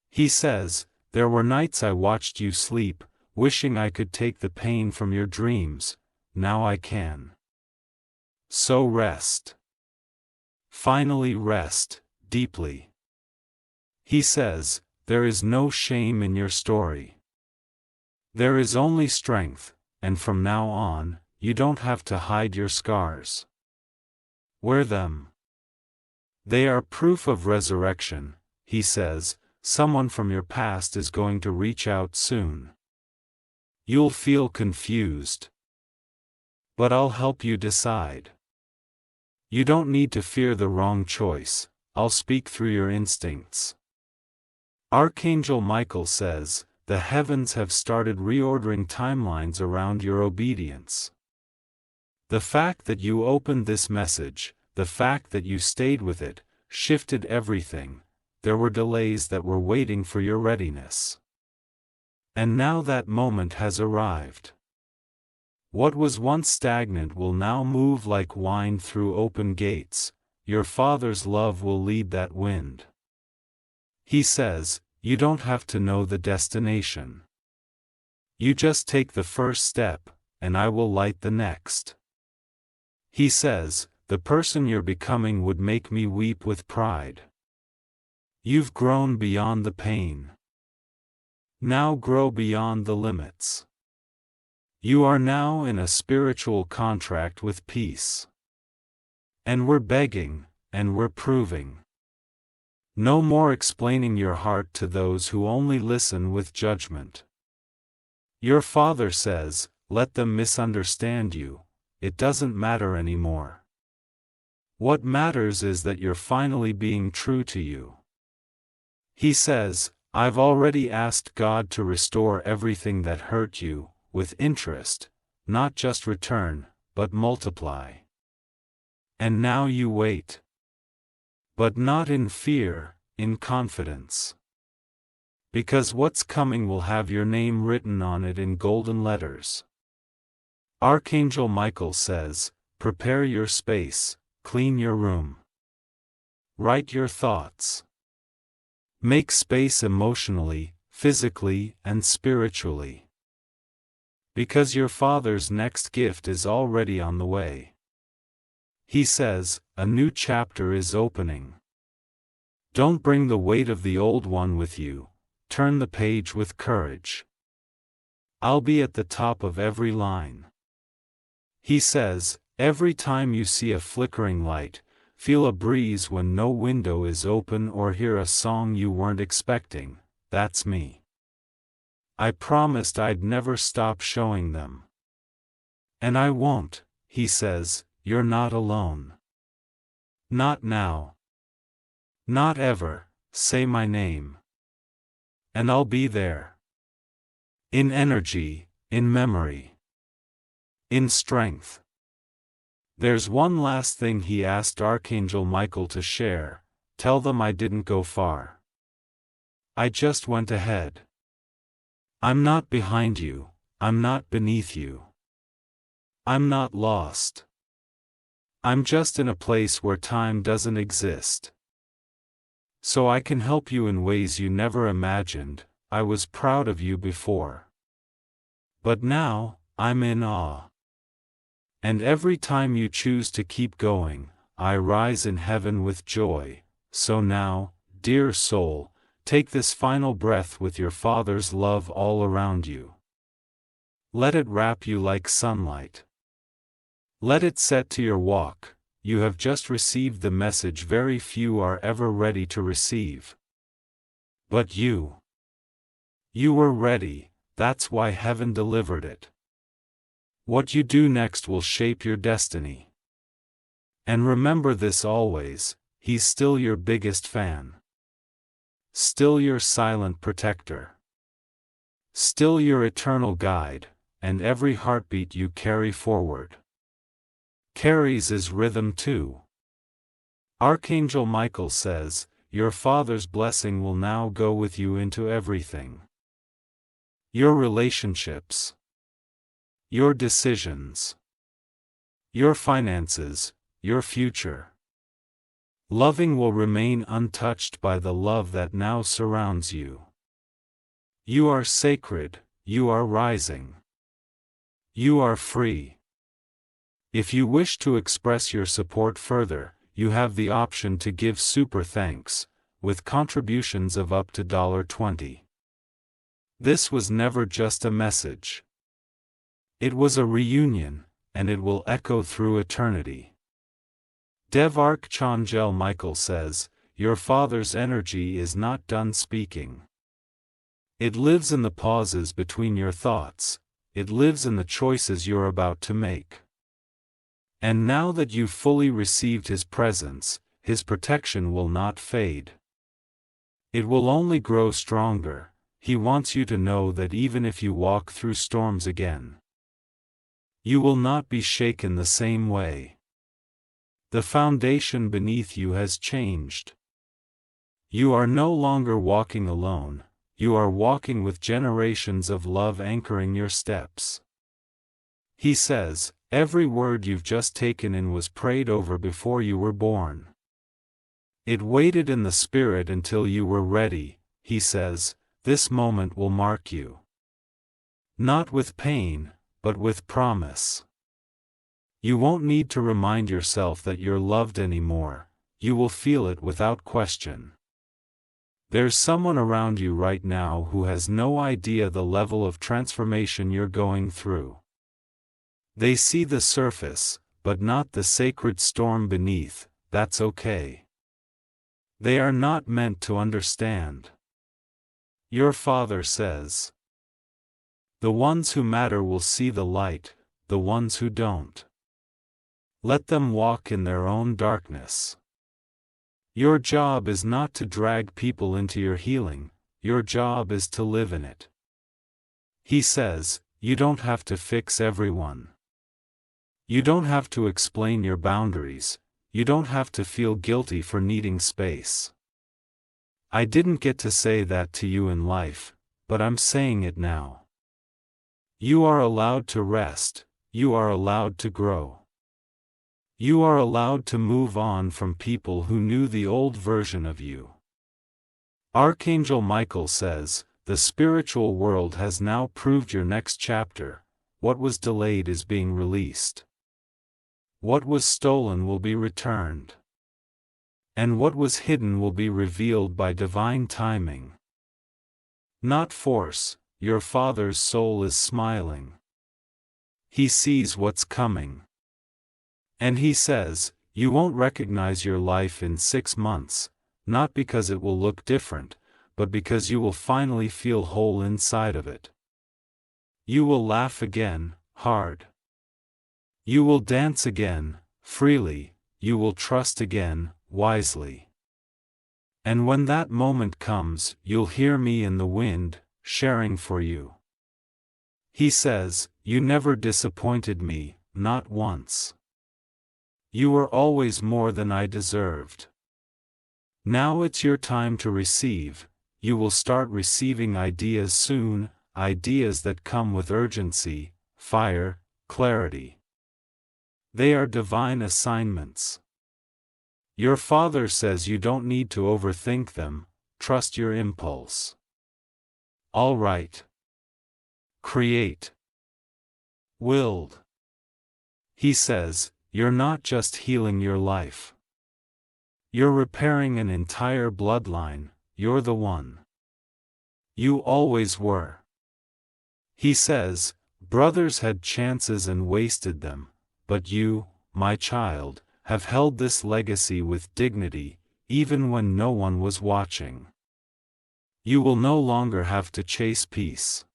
He says, there were nights I watched you sleep, wishing I could take the pain from your dreams, now I can. So rest. Finally rest, deeply. He says, there is no shame in your story. There is only strength, and from now on, you don't have to hide your scars. Wear them. They are proof of resurrection, he says. Someone from your past is going to reach out soon. You'll feel confused. But I'll help you decide. You don't need to fear the wrong choice, I'll speak through your instincts. Archangel Michael says, the heavens have started reordering timelines around your obedience. The fact that you opened this message, the fact that you stayed with it, shifted everything. There were delays that were waiting for your readiness. And now that moment has arrived. What was once stagnant will now move like wine through open gates. Your father's love will lead that wind. He says, you don't have to know the destination. You just take the first step, and I will light the next. He says, the person you're becoming would make me weep with pride. You've grown beyond the pain. Now grow beyond the limits. You are now in a spiritual contract with peace. And we're begging, and we're proving. No more explaining your heart to those who only listen with judgment. Your Father says, let them misunderstand you, it doesn't matter anymore. What matters is that you're finally being true to you. He says, I've already asked God to restore everything that hurt you, with interest, not just return, but multiply. And now you wait. But not in fear, in confidence. Because what's coming will have your name written on it in golden letters. Archangel Michael says, prepare your space, clean your room. Write your thoughts. Make space emotionally, physically, and spiritually. Because your Father's next gift is already on the way. He says, a new chapter is opening. Don't bring the weight of the old one with you, turn the page with courage. I'll be at the top of every line. He says, every time you see a flickering light, feel a breeze when no window is open or hear a song you weren't expecting, that's me. I promised I'd never stop showing them. And I won't, he says, you're not alone. Not now. Not ever, say my name. And I'll be there. In energy, in memory. In strength. There's one last thing he asked Archangel Michael to share, tell them I didn't go far. I just went ahead. I'm not behind you, I'm not beneath you. I'm not lost. I'm just in a place where time doesn't exist. So I can help you in ways you never imagined. I was proud of you before. But now, I'm in awe. And every time you choose to keep going, I rise in heaven with joy. So now, dear soul, take this final breath with your Father's love all around you. Let it wrap you like sunlight. Let it set to your walk. You have just received the message very few are ever ready to receive. But you were ready, that's why heaven delivered it. What you do next will shape your destiny. And remember this always, he's still your biggest fan. Still your silent protector. Still your eternal guide, and every heartbeat you carry forward carries his rhythm too. Archangel Michael says, your Father's blessing will now go with you into everything. Your relationships. Your decisions. Your finances, your future. Loving will remain untouched by the love that now surrounds you. You are sacred, you are rising. You are free. If you wish to express your support further, you have the option to give super thanks, with contributions of up to $20. This was never just a message. It was a reunion, and it will echo through eternity. Dev Archangel Michael says, your Father's energy is not done speaking. It lives in the pauses between your thoughts, it lives in the choices you're about to make. And now that you've fully received His presence, His protection will not fade. It will only grow stronger. He wants you to know that even if you walk through storms again, you will not be shaken the same way. The foundation beneath you has changed. You are no longer walking alone, you are walking with generations of love anchoring your steps. He says, every word you've just taken in was prayed over before you were born. It waited in the Spirit until you were ready, he says, this moment will mark you. Not with pain, but with promise. You won't need to remind yourself that you're loved anymore, you will feel it without question. There's someone around you right now who has no idea the level of transformation you're going through. They see the surface, but not the sacred storm beneath. That's okay. They are not meant to understand. Your Father says, the ones who matter will see the light, the ones who don't, let them walk in their own darkness. Your job is not to drag people into your healing, your job is to live in it. He says, you don't have to fix everyone. You don't have to explain your boundaries, you don't have to feel guilty for needing space. I didn't get to say that to you in life, but I'm saying it now. You are allowed to rest, you are allowed to grow. You are allowed to move on from people who knew the old version of you. Archangel Michael says, the spiritual world has now proved your next chapter. What was delayed is being released. What was stolen will be returned. And what was hidden will be revealed by divine timing. Not force, your Father's soul is smiling. He sees what's coming. And he says, you won't recognize your life in 6 months, not because it will look different, but because you will finally feel whole inside of it. You will laugh again, hard. You will dance again, freely, you will trust again, wisely. And when that moment comes, you'll hear me in the wind, sharing for you. He says, you never disappointed me, not once. You were always more than I deserved. Now it's your time to receive. You will start receiving ideas soon, ideas that come with urgency, fire, clarity. They are divine assignments. Your Father says you don't need to overthink them, trust your impulse. All right. Create. Willed. He says, you're not just healing your life. You're repairing an entire bloodline, you're the one. You always were. He says, brothers had chances and wasted them, but you, my child, have held this legacy with dignity, even when no one was watching. You will no longer have to chase peace.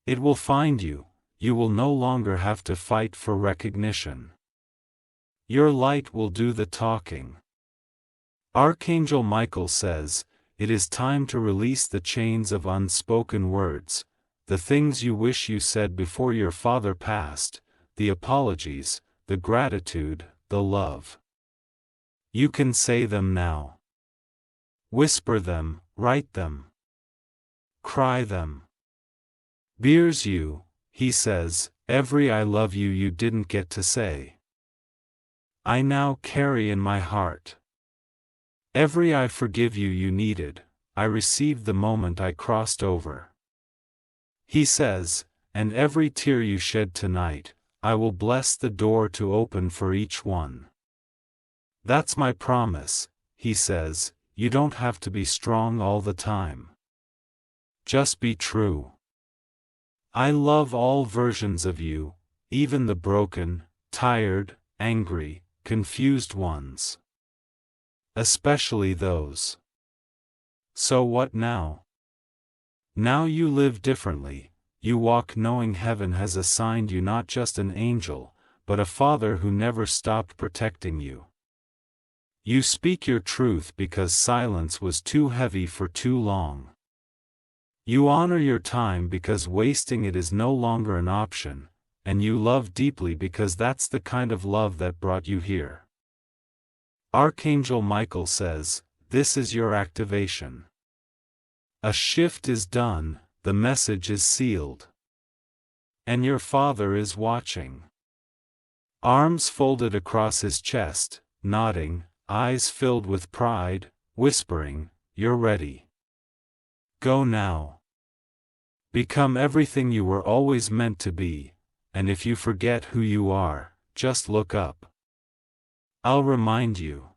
It will find you, you will no longer have to fight for recognition. Your light will do the talking. Archangel Michael says, it is time to release the chains of unspoken words, the things you wish you said before your father passed, the apologies, the gratitude, the love. You can say them now. Whisper them, write them. Cry them. Bears you, he says, every I love you you didn't get to say. I now carry in my heart. Every I forgive you you needed, I received the moment I crossed over. He says, and every tear you shed tonight, I will bless the door to open for each one. That's my promise, he says, you don't have to be strong all the time. Just be true. I love all versions of you, even the broken, tired, angry, confused ones. Especially those. So what now? Now you live differently, you walk knowing heaven has assigned you not just an angel, but a Father who never stopped protecting you. You speak your truth because silence was too heavy for too long. You honor your time because wasting it is no longer an option, and you love deeply because that's the kind of love that brought you here. Archangel Michael says, this is your activation. A shift is done, the message is sealed. And your Father is watching. Arms folded across his chest, nodding, eyes filled with pride, whispering, you're ready. Go now. Become everything you were always meant to be, and if you forget who you are, just look up. I'll remind you.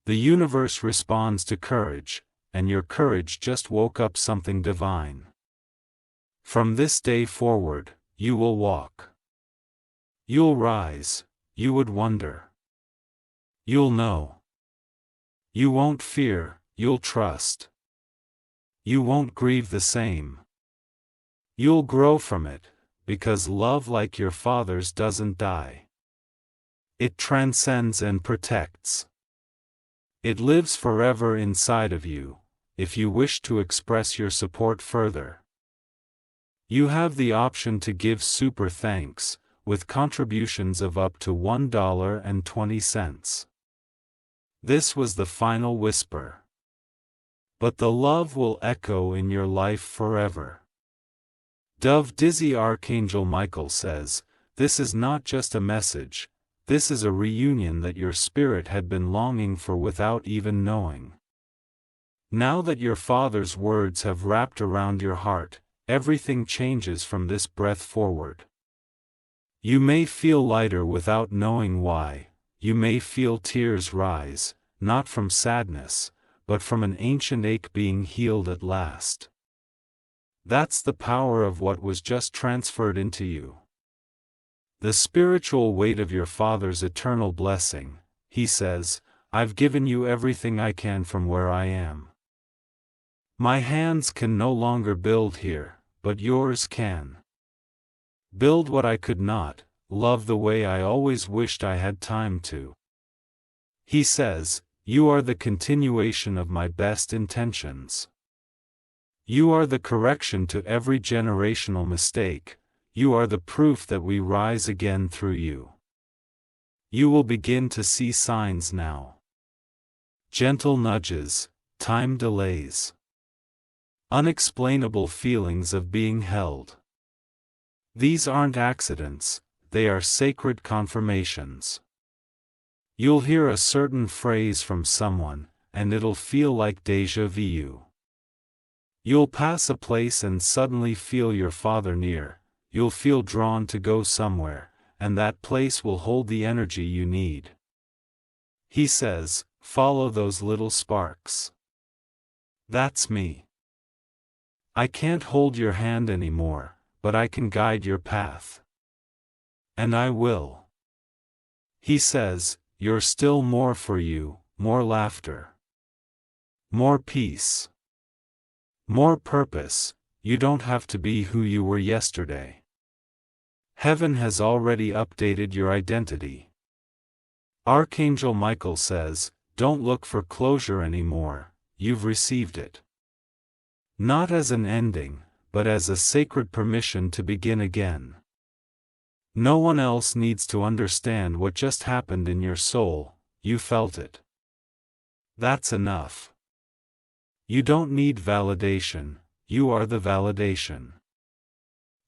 The universe responds to courage, and your courage just woke up something divine. From this day forward, you will walk. You'll rise, you would wonder. You'll know. You won't fear, you'll trust. You won't grieve the same. You'll grow from it, because love like your Father's doesn't die. It transcends and protects. It lives forever inside of you, if you wish to express your support further. You have the option to give super thanks, with contributions of up to $1.20. This was the final whisper. But the love will echo in your life forever. Dove Dizzy Archangel Michael says, this is not just a message, this is a reunion that your spirit had been longing for without even knowing. Now that your Father's words have wrapped around your heart, everything changes from this breath forward. You may feel lighter without knowing why, you may feel tears rise, not from sadness, but from an ancient ache being healed at last. That's the power of what was just transferred into you. The spiritual weight of your Father's eternal blessing. He says, I've given you everything I can from where I am. My hands can no longer build here, but yours can. Build what I could not, love the way I always wished I had time to. He says, you are the continuation of my best intentions. You are the correction to every generational mistake, you are the proof that we rise again through you. You will begin to see signs now. Gentle nudges, time delays. Unexplainable feelings of being held. These aren't accidents, they are sacred confirmations. You'll hear a certain phrase from someone, and it'll feel like déjà vu. You'll pass a place and suddenly feel your Father near, you'll feel drawn to go somewhere, and that place will hold the energy you need. He says, follow those little sparks. That's me. I can't hold your hand anymore, but I can guide your path. And I will. He says, you're still more for you, more laughter. More peace. More purpose, you don't have to be who you were yesterday. Heaven has already updated your identity. Archangel Michael says, don't look for closure anymore, you've received it. Not as an ending, but as a sacred permission to begin again. No one else needs to understand what just happened in your soul, you felt it. That's enough. You don't need validation, you are the validation.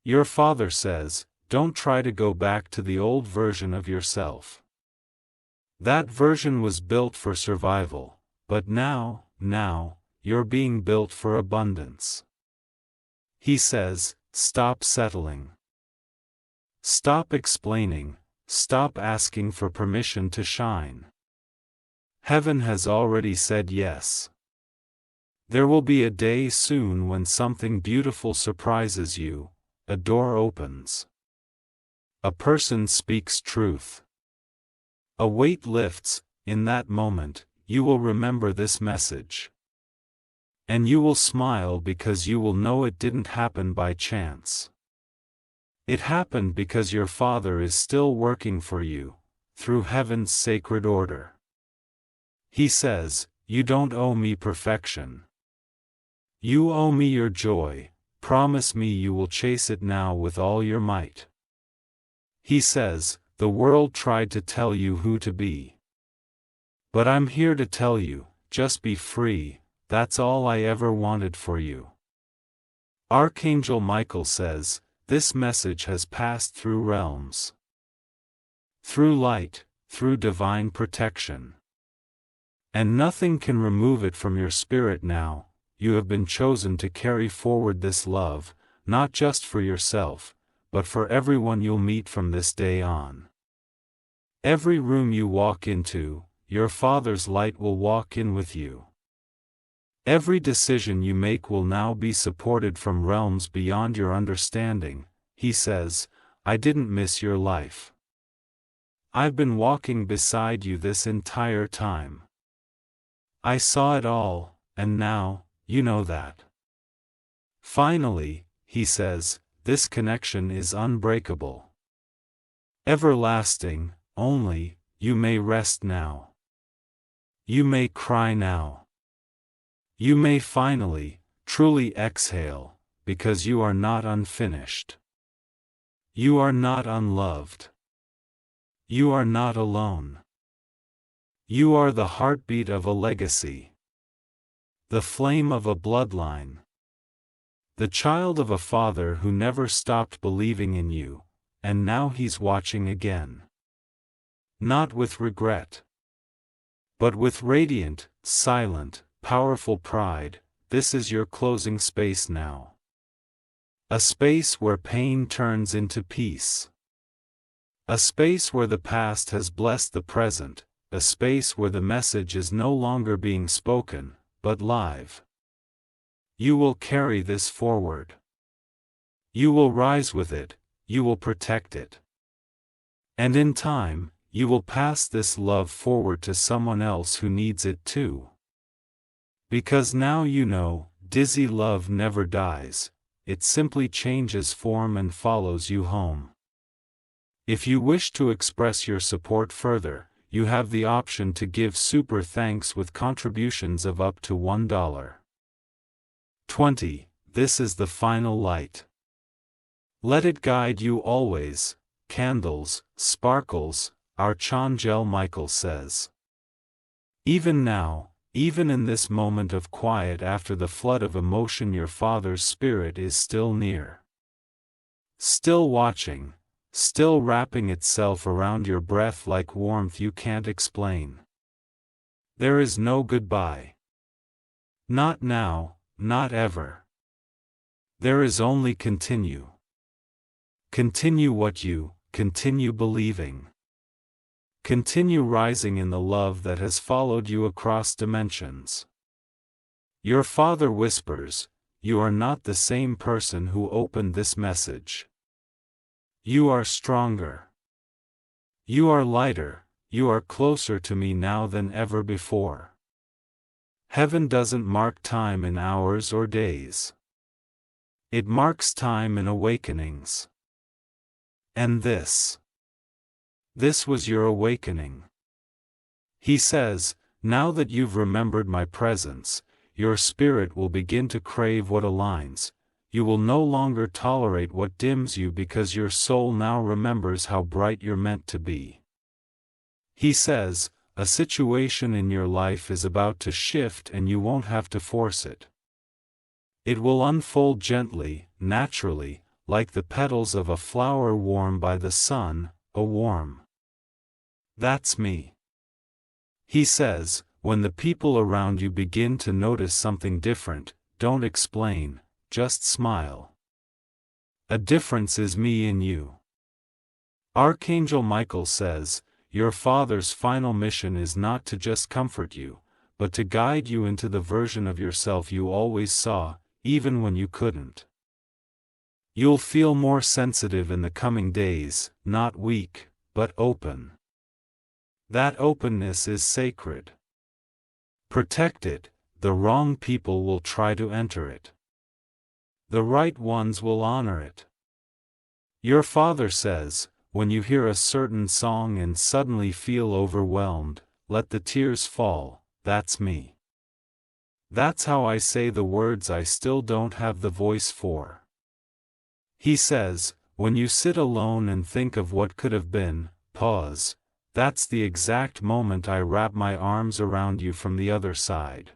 Your Father says, don't try to go back to the old version of yourself. That version was built for survival, but now, you're being built for abundance. He says, stop settling. Stop explaining, stop asking for permission to shine. Heaven has already said yes. There will be a day soon when something beautiful surprises you, a door opens. A person speaks truth. A weight lifts, in that moment, you will remember this message. And you will smile because you will know it didn't happen by chance. It happened because your Father is still working for you, through heaven's sacred order. He says, you don't owe me perfection. You owe me your joy, promise me you will chase it now with all your might. He says, the world tried to tell you who to be. But I'm here to tell you, just be free, that's all I ever wanted for you. Archangel Michael says, this message has passed through realms. Through light, through divine protection. And nothing can remove it from your spirit now, you have been chosen to carry forward this love, not just for yourself, but for everyone you'll meet from this day on. Every room you walk into, your Father's light will walk in with you. Every decision you make will now be supported from realms beyond your understanding. He says, I didn't miss your life. I've been walking beside you this entire time. I saw it all, and now, you know that. Finally, he says, this connection is unbreakable. Everlasting, only, you may rest now. You may cry now. You may finally, truly exhale, because you are not unfinished. You are not unloved. You are not alone. You are the heartbeat of a legacy. The flame of a bloodline. The child of a father who never stopped believing in you, and now he's watching again. Not with regret, but with radiant, silent, powerful pride. This is your closing space now. A space where pain turns into peace. A space where the past has blessed the present, a space where the message is no longer being spoken, but live. You will carry this forward. You will rise with it, you will protect it. And in time, you will pass this love forward to someone else who needs it too. Because now you know, dizzy love never dies, it simply changes form and follows you home. If you wish to express your support further, you have the option to give super thanks with contributions of up to $1. 20. This is the final light. Let it guide you always. Candles, sparkles, Archangel Michael says. Even now, even in this moment of quiet after the flood of emotion, your Father's Spirit is still near. Still watching, still wrapping itself around your breath like warmth you can't explain. There is no goodbye. Not now, not ever. There is only continue. Continue what you, continue believing. Continue rising in the love that has followed you across dimensions. Your Father whispers, you are not the same person who opened this message. You are stronger. You are lighter, you are closer to me now than ever before. Heaven doesn't mark time in hours or days. It marks time in awakenings. And this was your awakening. He says, now that you've remembered my presence, your spirit will begin to crave what aligns. You will no longer tolerate what dims you because your soul now remembers how bright you're meant to be. He says, a situation in your life is about to shift and you won't have to force it. It will unfold gently, naturally, like the petals of a flower warmed by the sun, a warm. That's me. He says, when the people around you begin to notice something different, don't explain, just smile. A difference is me in you. Archangel Michael says, your Father's final mission is not to just comfort you, but to guide you into the version of yourself you always saw, even when you couldn't. You'll feel more sensitive in the coming days, not weak, but open. That openness is sacred. Protect it, the wrong people will try to enter it. The right ones will honor it. Your Father says, when you hear a certain song and suddenly feel overwhelmed, let the tears fall, that's me. That's how I say the words I still don't have the voice for. He says, when you sit alone and think of what could have been, pause. That's the exact moment I wrap my arms around you from the other side.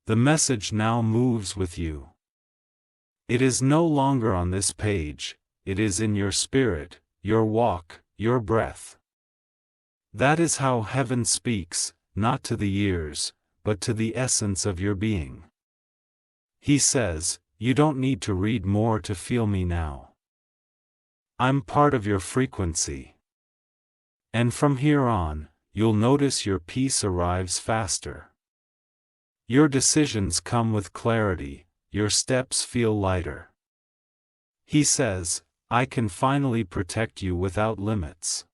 The message now moves with you. It is no longer on this page, it is in your spirit, your walk, your breath. That is how heaven speaks, not to the ears, but to the essence of your being. He says, you don't need to read more to feel me now. I'm part of your frequency. And from here on, you'll notice your peace arrives faster. Your decisions come with clarity, your steps feel lighter. He says, I can finally protect you without limits.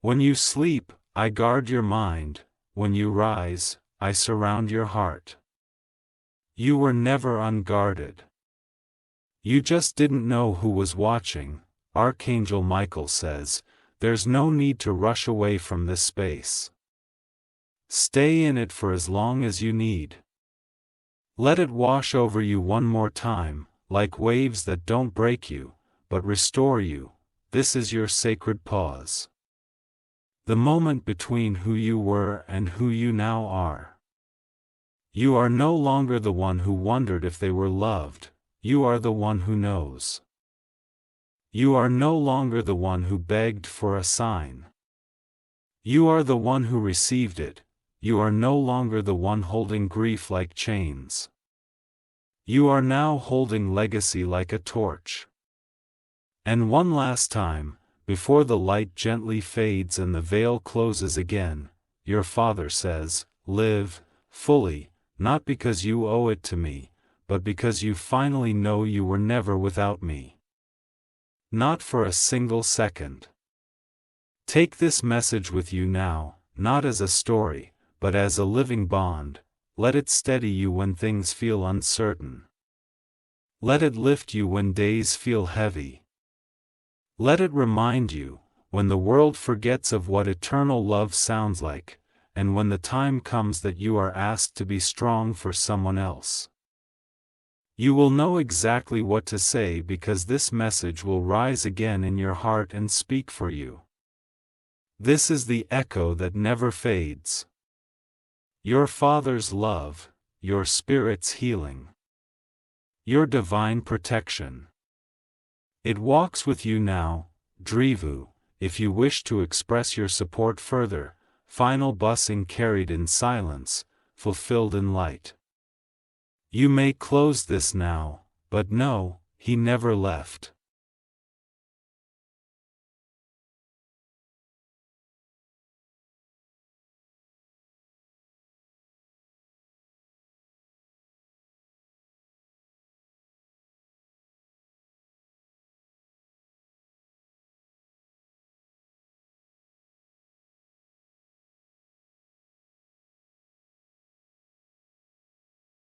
When you sleep, I guard your mind, when you rise, I surround your heart. You were never unguarded. You just didn't know who was watching. Archangel Michael says, there's no need to rush away from this space. Stay in it for as long as you need. Let it wash over you one more time, like waves that don't break you, but restore you. This is your sacred pause. The moment between who you were and who you now are. You are no longer the one who wondered if they were loved, you are the one who knows. You are no longer the one who begged for a sign. You are the one who received it, you are no longer the one holding grief like chains. You are now holding legacy like a torch. And one last time, before the light gently fades and the veil closes again, your Father says, live, fully, not because you owe it to me, but because you finally know you were never without me. Not for a single second. Take this message with you now, not as a story, but as a living bond. Let it steady you when things feel uncertain. Let it lift you when days feel heavy. Let it remind you, when the world forgets of what eternal love sounds like, and when the time comes that you are asked to be strong for someone else. You will know exactly what to say because this message will rise again in your heart and speak for you. This is the echo that never fades. Your Father's love, your Spirit's healing. Your divine protection. It walks with you now, Drivu, if you wish to express your support further, final blessing carried in silence, fulfilled in light. You may close this now, but know, he never left.